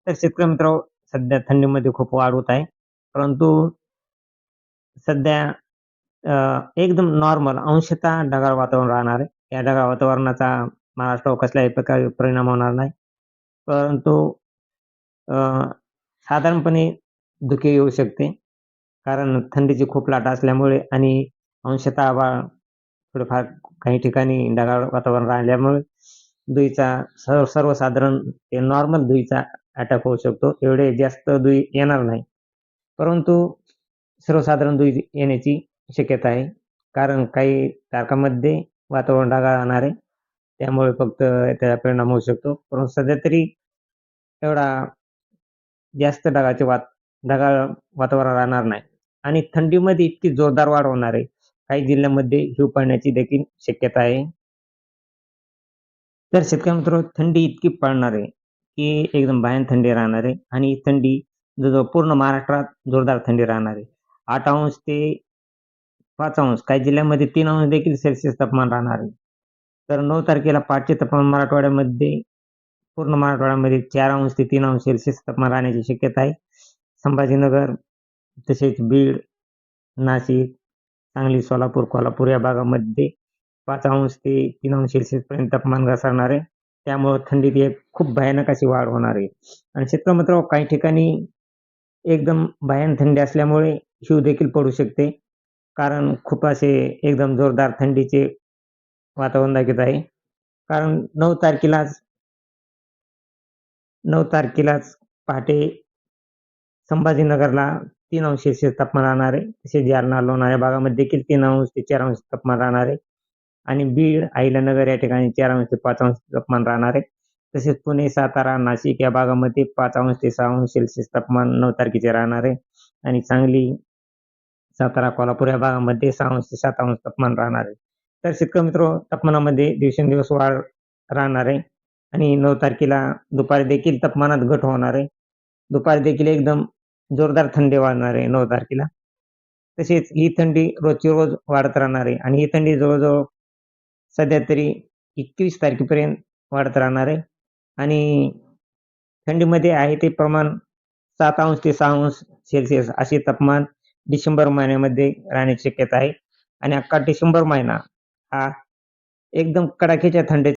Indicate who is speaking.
Speaker 1: तर शेतकरी मित्र सध्या थंडीमध्ये खूप वाढ होत आहे. परंतु सध्या एकदम नॉर्मल अंशतः ढगाळ वातावरण राहणार आहे. या ढगाळ वातावरणाचा महाराष्ट्रावर कसल्याही प्रकारे परिणाम होणार नाही. परंतु अ, साधारणपणे धुके येऊ शकते. कारण थंडीची खूप लाट असल्यामुळे आणि अंशतः आभाळ थोडंफार काही ठिकाणी ढगाळ वातावरण राहिल्यामुळे धुळीचा सर्वसाधारण ते नॉर्मल धुळीचा अटॅक होऊ शकतो. एवढे जास्त धुळी येणार नाही. परंतु सर्वसाधारण धुळी येण्याची शक्यता आहे. कारण काही तारखांमध्ये वातावरण ढगाळ राहणार आहे. त्यामुळे फक्त त्याचा परिणाम होऊ शकतो. परंतु सध्या तरी एवढा जास्त ढगाळ वातावरण राहणार नाही आणि थंडीमध्ये इतकी जोरदार वाढ होणार आहे. काही जिल्ह्यांमध्ये हिव पडण्याची देखील शक्यता आहे. तर शेतकरी मित्रांनो थंडी इतकी पडणार आहे, की एकदम भयान थंडी राहणार आहे आणि ही थंडी जवळ-जवळ पूर्ण महाराष्ट्रात जोरदार थंडी राहणार आहे. 8° ते 5° काही जिल्ह्यांमध्ये 3° देखील सेल्सिअस तापमान राहणार आहे. तर 9 तारखेला पहाटचे तापमान मराठवाड्यामध्ये पूर्ण मराठवाड्यामध्ये 4° ते 3° सेल्सिअस तापमान राहण्याची शक्यता आहे. संभाजीनगर, तसेच बीड, नाशिक, सांगली, सोलापूर, कोल्हापूर या भागामध्ये 5° ते 3° सेल्सिअसपर्यंत तापमान घसरणार आहे. त्यामुळे थंडीत एक खूप भयानक अशी वाढ होणार आहे. आणि शेतकरी मित्रांनो काही ठिकाणी एकदम भयान थंडी असल्यामुळे हिव देखील पडू शकते. कारण खूप असे एकदम जोरदार थंडीचे वातावरण दाखवत आहे. कारण 9 तारखेलाच पहाटे संभाजीनगरला 3° सेल्सिअस तापमान राहणार आहे. तसेच जालना, लोणार या भागामध्ये देखील 3° ते 4° तापमान राहणार आहे. आणि बीड, अहिल्यानगर या ठिकाणी 4° ते 5° तापमान राहणार आहे. तसेच पुणे, सातारा, नाशिक या भागामध्ये 5° ते 6° सेल्सिअस तापमान 9 तारखेचे राहणार आहे. आणि सांगली, सातारा, कोल्हापूर या भागामध्ये 6° ते 7° तापमान राहणार आहे. तर शेतकरी मित्रांनो तापमानामध्ये दिवसेंदिवस वाढ राहणार आहे आणि 9 तारखेला दुपारी देखील तापमानात घट होणार आहे. दुपारी देखील एकदम जोरदार थंडी वाढणार आहे 9 तारखेला. तसेच ही थंडी रोजची रोज वाढत राहणार आहे आणि ही थंडी जवळ-जवळ सध्या तरी 21 तारखेपर्यंत वाढत राहणार आहे आणि थंडीमध्ये आहे ते प्रमाण 7° ते 6° सेल्सिअस असे तापमान डिसेंबर महिन्यामध्ये राहण्याची शक्यता आहे आणि अख्खा डिसेंबर महिना हा एकदम कडाक्याच्या थंडीचा